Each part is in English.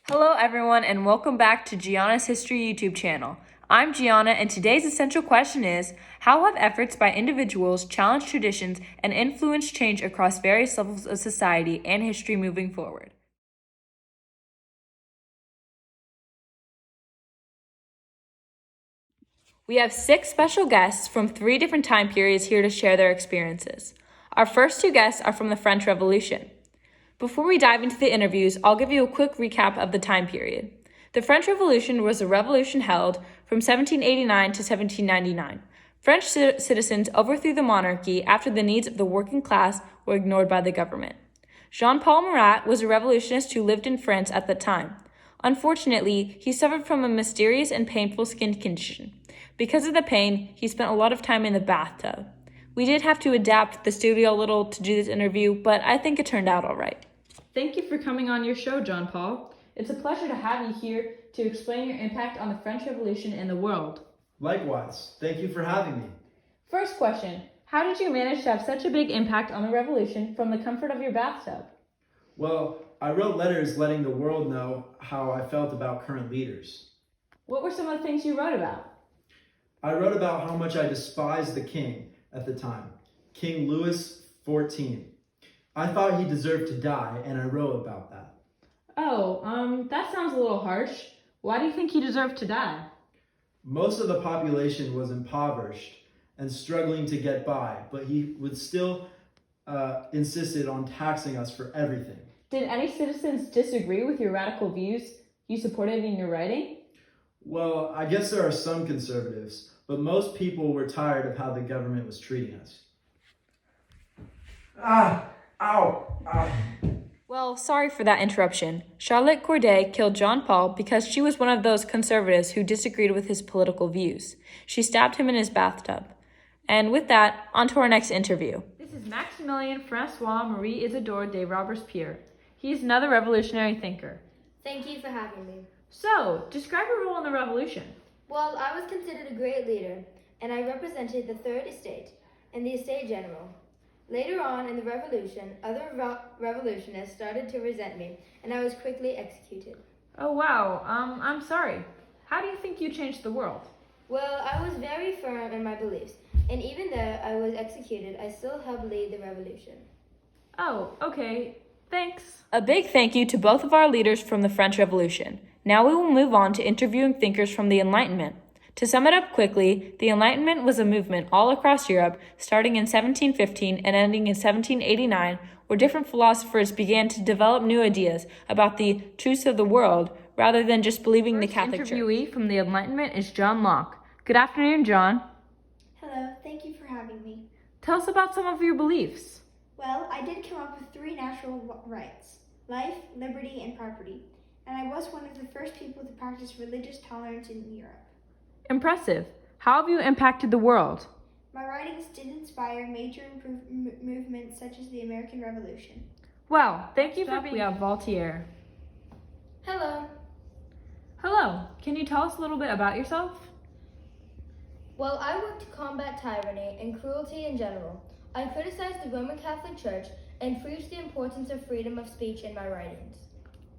Hello everyone and welcome back to Gianna's History YouTube channel. I'm Gianna and today's essential question is, how have efforts by individuals challenged traditions and influenced change across various levels of society and history moving forward? We have 6 special guests from 3 different time periods here to share their experiences. Our first 2 guests are from the French Revolution. Before we dive into the interviews, I'll give you a quick recap of the time period. The French Revolution was a revolution held from 1789 to 1799. French citizens overthrew the monarchy after the needs of the working class were ignored by the government. Jean-Paul Marat was a revolutionist who lived in France at the time. Unfortunately, he suffered from a mysterious and painful skin condition. Because of the pain, he spent a lot of time in the bathtub. We did have to adapt the studio a little to do this interview, but I think it turned out all right. Thank you for coming on your show, John Paul. It's a pleasure to have you here to explain your impact on the French Revolution and the world. Likewise. Thank you for having me. First question, how did you manage to have such a big impact on the revolution from the comfort of your bathtub? Well, I wrote letters letting the world know how I felt about current leaders. What were some of the things you wrote about? I wrote about how much I despised the king at the time, King Louis XIV. I thought he deserved to die, and I wrote about that. That sounds a little harsh. Why do you think he deserved to die? Most of the population was impoverished and struggling to get by, but he would still insisted on taxing us for everything. Did any citizens disagree with your radical views you supported in your writing? Well, I guess there are some conservatives, but most people were tired of how the government was treating us. Ow. Well, sorry for that interruption. Charlotte Corday killed John Paul because she was one of those conservatives who disagreed with his political views. She stabbed him in his bathtub. And with that, on to our next interview. This is Maximilien Francois-Marie Isidore de Robespierre. He's another revolutionary thinker. Thank you for having me. So, describe your role in the revolution. Well, I was considered a great leader, and I represented the Third Estate and the Estate General. Later on in the revolution, other revolutionists started to resent me, and I was quickly executed. Oh wow, I'm sorry. How do you think you changed the world? Well, I was very firm in my beliefs, and even though I was executed, I still helped lead the revolution. Oh, okay. Thanks. A big thank you to both of our leaders from the French Revolution. Now we will move on to interviewing thinkers from the Enlightenment. To sum it up quickly, the Enlightenment was a movement all across Europe, starting in 1715 and ending in 1789, where different philosophers began to develop new ideas about the truths of the world, rather than just believing the Catholic Church. The interviewee from the Enlightenment is John Locke. Good afternoon, John. Hello, thank you for having me. Tell us about some of your beliefs. Well, I did come up with 3 natural rights: life, liberty, and property. And I was one of the first people to practice religious tolerance in Europe. Impressive. How have you impacted the world? My writings did inspire major movements such as the American Revolution. Well, thank you for being here. We have Voltaire. Hello. Hello. Can you tell us a little bit about yourself? Well, I work to combat tyranny and cruelty in general. I criticized the Roman Catholic Church and preached the importance of freedom of speech in my writings.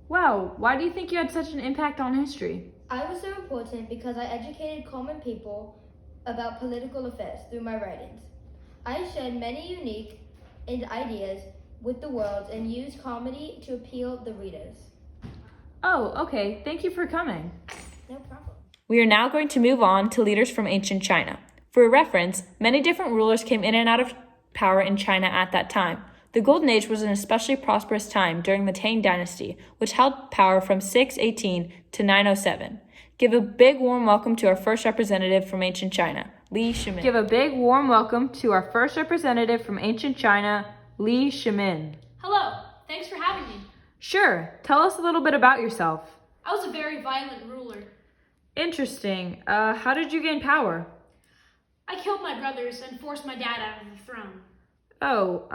Wow, why do you think you had such an impact on history? I was so important because I educated common people about political affairs through my writings. I shared many unique ideas with the world and used comedy to appeal the readers. Oh, okay. Thank you for coming. No problem. We are now going to move on to leaders from ancient China. For a reference, many different rulers came in and out of power in China at that time. The Golden Age was an especially prosperous time during the Tang Dynasty, which held power from 618 to 907. Give a big warm welcome to our first representative from ancient China, Li Shimin. Give a big warm welcome to our first representative from ancient China, Li Shimin. Hello, thanks for having me. Sure, tell us a little bit about yourself. I was a very violent ruler. Interesting. How did you gain power? I killed my brothers and forced my dad out of the throne. Oh,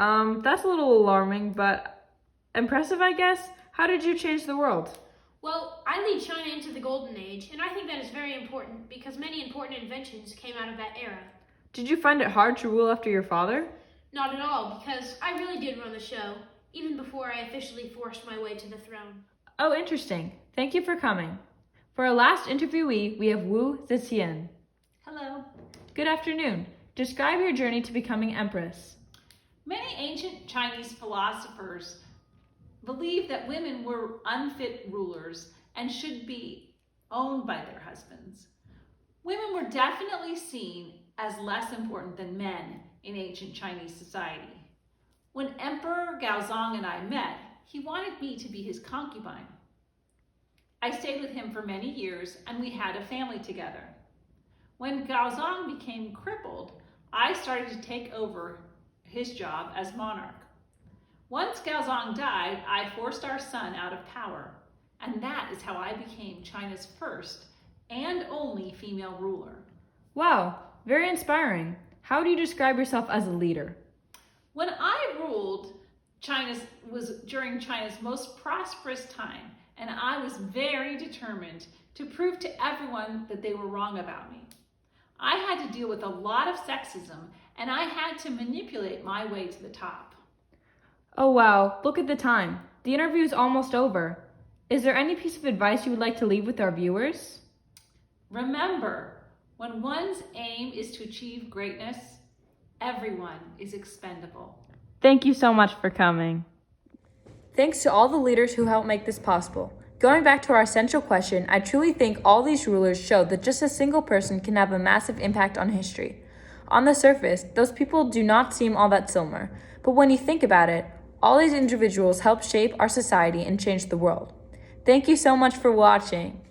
that's a little alarming, but impressive, I guess. How did you change the world? Well, I lead China into the Golden Age, and I think that is very important because many important inventions came out of that era. Did you find it hard to rule after your father? Not at all, because I really did run the show, even before I officially forced my way to the throne. Oh, interesting. Thank you for coming. For our last interviewee, we have Wu Zetian. Hello. Good afternoon. Describe your journey to becoming empress. Many ancient Chinese philosophers believed that women were unfit rulers and should be owned by their husbands. Women were definitely seen as less important than men in ancient Chinese society. When Emperor Gaozong and I met, he wanted me to be his concubine. I stayed with him for many years and we had a family together. When Gaozong became crippled, I started to take over his job as monarch. Once Gaozong died, I forced our son out of power, and that is how I became China's first and only female ruler. Wow, very inspiring. How do you describe yourself as a leader? When I ruled, was during China's most prosperous time, and I was very determined to prove to everyone that they were wrong about me. I had to deal with a lot of sexism, and I had to manipulate my way to the top. Oh wow, look at the time. The interview is almost over. Is there any piece of advice you would like to leave with our viewers? Remember, when one's aim is to achieve greatness, everyone is expendable. Thank you so much for coming. Thanks to all the leaders who helped make this possible. Going back to our essential question, I truly think all these rulers showed that just a single person can have a massive impact on history. On the surface, those people do not seem all that similar, but when you think about it, all these individuals helped shape our society and change the world. Thank you so much for watching.